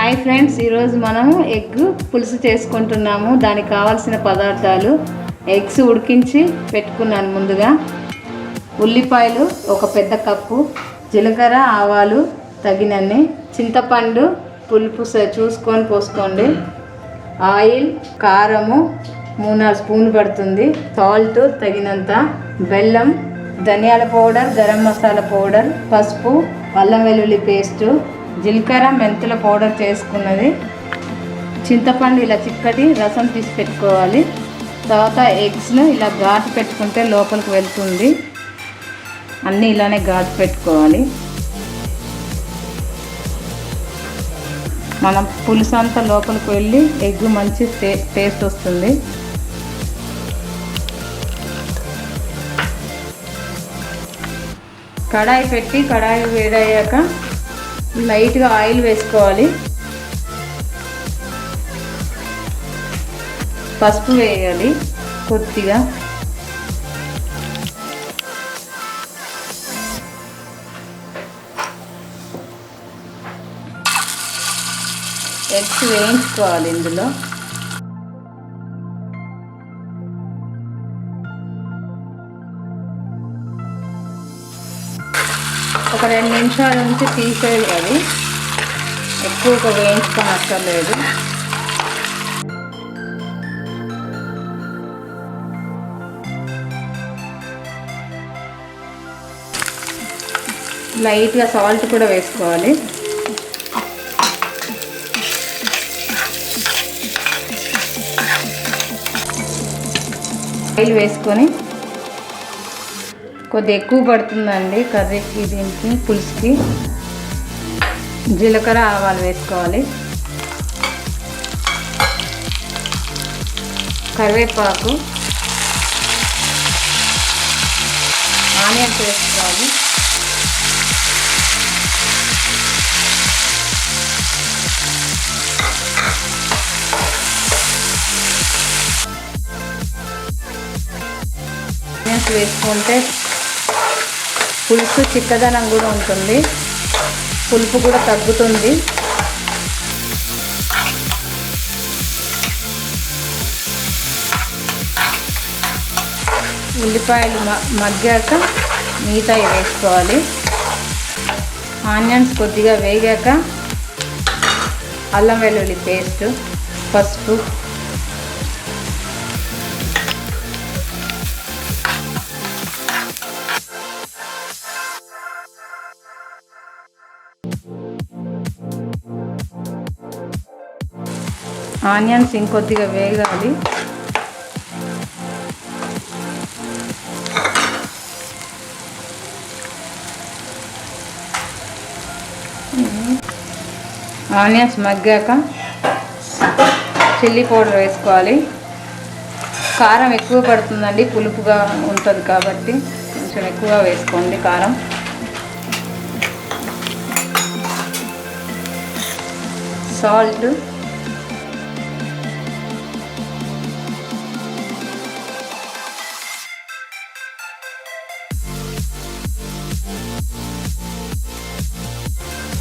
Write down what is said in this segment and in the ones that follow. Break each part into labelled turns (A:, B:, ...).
A: Hi friends, ఈరోజు మనం egg పులుసు చేసుకుంటున్నాము. దానికి కావాల్సిన పదార్థాలు: ఎగ్స్ ఉడికించి పెట్టుకున్నాను ముందుగా, ఉల్లిపాయలు ఒక పెద్ద కప్పు, జీలకర్ర ఆవాలు తగినన్ని, చింతపండు పులుపు చూసుకొని పోసుకోండి, ఆయిల్, కారము 3-4 స్పూన్లు పడుతుంది, సాల్ట్ తగినంత, బెల్లం, ధనియాల పౌడర్, గరం మసాలా పౌడర్, పసుపు, అల్లం వెల్లుల్లి పేస్టు, జీలకర్ర మెంతుల పౌడర్ చేసుకున్నది, చింతపండు ఇలా చిక్కటి రసం తీసి పెట్టుకోవాలి. తర్వాత ఎగ్స్ను ఇలా ఘాటు పెట్టుకుంటే లోపలికి వెళ్తుంది. అన్నీ ఇలానే ఘాటు పెట్టుకోవాలి. మనం పులుసు అంతా లోపలికి వెళ్ళి ఎగ్ మంచి టేస్ట్ వస్తుంది. కడాయి పెట్టి కడాయి వేడయ్యాక లైట్గా ఆయిల్ వేసుకోవాలి. పసుపు వేయాలి కొద్దిగా, ఎగ్స్ వేయించుకోవాలి. ఇందులో ఒక 2 నిమిషాల నుంచి తీసేయాలి. ఎక్కువగా వేయించుకొని అక్కర్లేదు. లైట్గా సాల్ట్ కూడా వేసుకోవాలి. ఆయిల్ వేసుకొని, కొద్దిగా ఎక్కువ పడుతుందండి కర్రీకి, దీనికి పులుసుకి. జీలకర్ర ఆవాలు వేసుకోవాలి, కరివేపాకు, ఆనియన్స్ వేసుకోవాలి, ఆనియన్స్ వేసుకుంటే పులుసు చిక్కదనం కూడా ఉంటుంది, పులుపు కూడా తగ్గుతుంది. ఉల్లిపాయలు మగ్గాక మిగతాయి వేసుకోవాలి. ఆనియన్స్ కొద్దిగా వేగాక అల్లం వెల్లుల్లి పేస్ట్, పసుపు, ఆనియన్స్ ఇంకొద్దిగా వేగాలి. ఆనియన్స్ మగ్గాక చిల్లీ పౌడర్ వేసుకోవాలి. కారం ఎక్కువ పడుతుందండి, పులుపుగా ఉంటుంది కాబట్టి కొంచెం ఎక్కువగా వేసుకోండి కారం. సాల్ట్,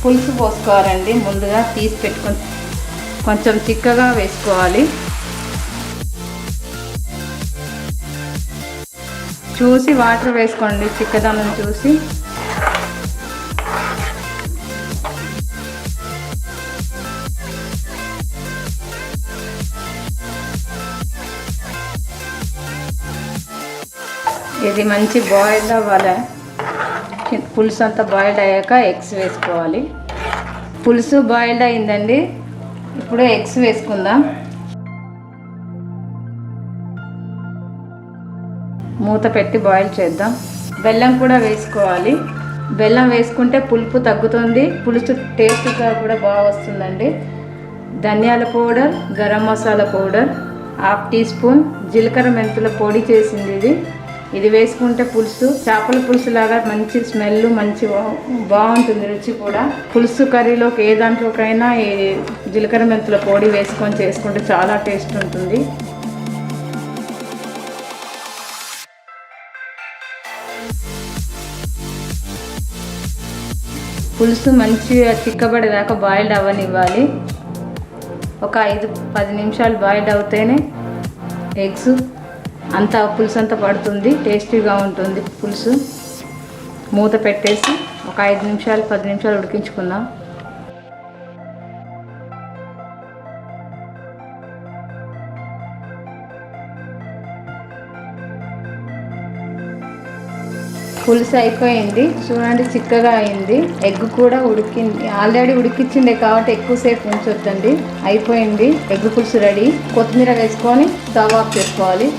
A: పులుసు పోసుకోవాలండి. ముందుగా తీసి పెట్టుకొని కొంచెం చిక్కగా వేసుకోవాలి. చూసి వాటర్ వేసుకోండి, చిక్కదనం చూసి. ఇది మంచి బాయిల్ అవ్వాలి. పులుసు అంతా బాయిల్డ్ అయ్యాక ఎగ్స్ వేసుకోవాలి. పులుసు బాయిల్డ్ అయిందండి, ఇప్పుడు ఎగ్స్ వేసుకుందాం. మూత పెట్టి బాయిల్ చేద్దాం. బెల్లం కూడా వేసుకోవాలి. బెల్లం వేసుకుంటే పులుపు తగ్గుతుంది, పులుసు టేస్ట్గా కూడా బాగా వస్తుందండి. ధనియాల powder, garam masala powder 1/2 teaspoon, జీలకర్ర మెంతుల పొడి చేసింది ఇది వేసుకుంటే పులుసు చేపల పులుసు లాగా మంచి స్మెల్, మంచి బాగుంటుంది, రుచి కూడా. పులుసు కర్రీలోకి ఏ దాంట్లోకైనా ఈ జీలకర్ర మెంతుల పొడి వేసుకొని చేసుకుంటే చాలా టేస్ట్ ఉంటుంది. పులుసు మంచిగా చిక్కబడేదాకా బాయిల్డ్ అవ్వనివ్వాలి. ఒక 5-10 నిమిషాలు బాయిల్ అవుతేనే ఎగ్స్ అంతా పులుసు అంతా పడుతుంది, టేస్టీగా ఉంటుంది పులుసు. మూత పెట్టేసి ఒక 5-10 నిమిషాలు ఉడికించుకుందాం. పులుసు అయిపోయింది, చూడండి చిక్కగా అయింది. ఎగ్ కూడా ఉడికింది, ఆల్రెడీ ఉడికించిండే కాబట్టి ఎక్కువసేపు ఉంచొద్దండి. అయిపోయింది, ఎగ్ పులుసు రెడీ. కొత్తిమీర వేసుకొని స్టవ్ ఆఫ్ చేసుకోవాలి.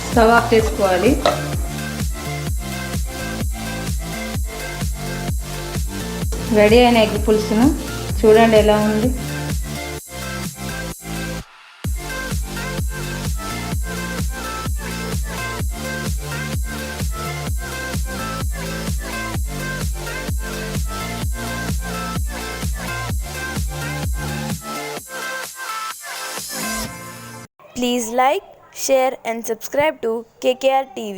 A: స్టవ్ ఆఫ్ చేసుకోవాలి. రెడీ అయిన ఎగ్ పులుసును చూడండి ఎలా ఉంది.
B: Please like, share and subscribe to KKR TV.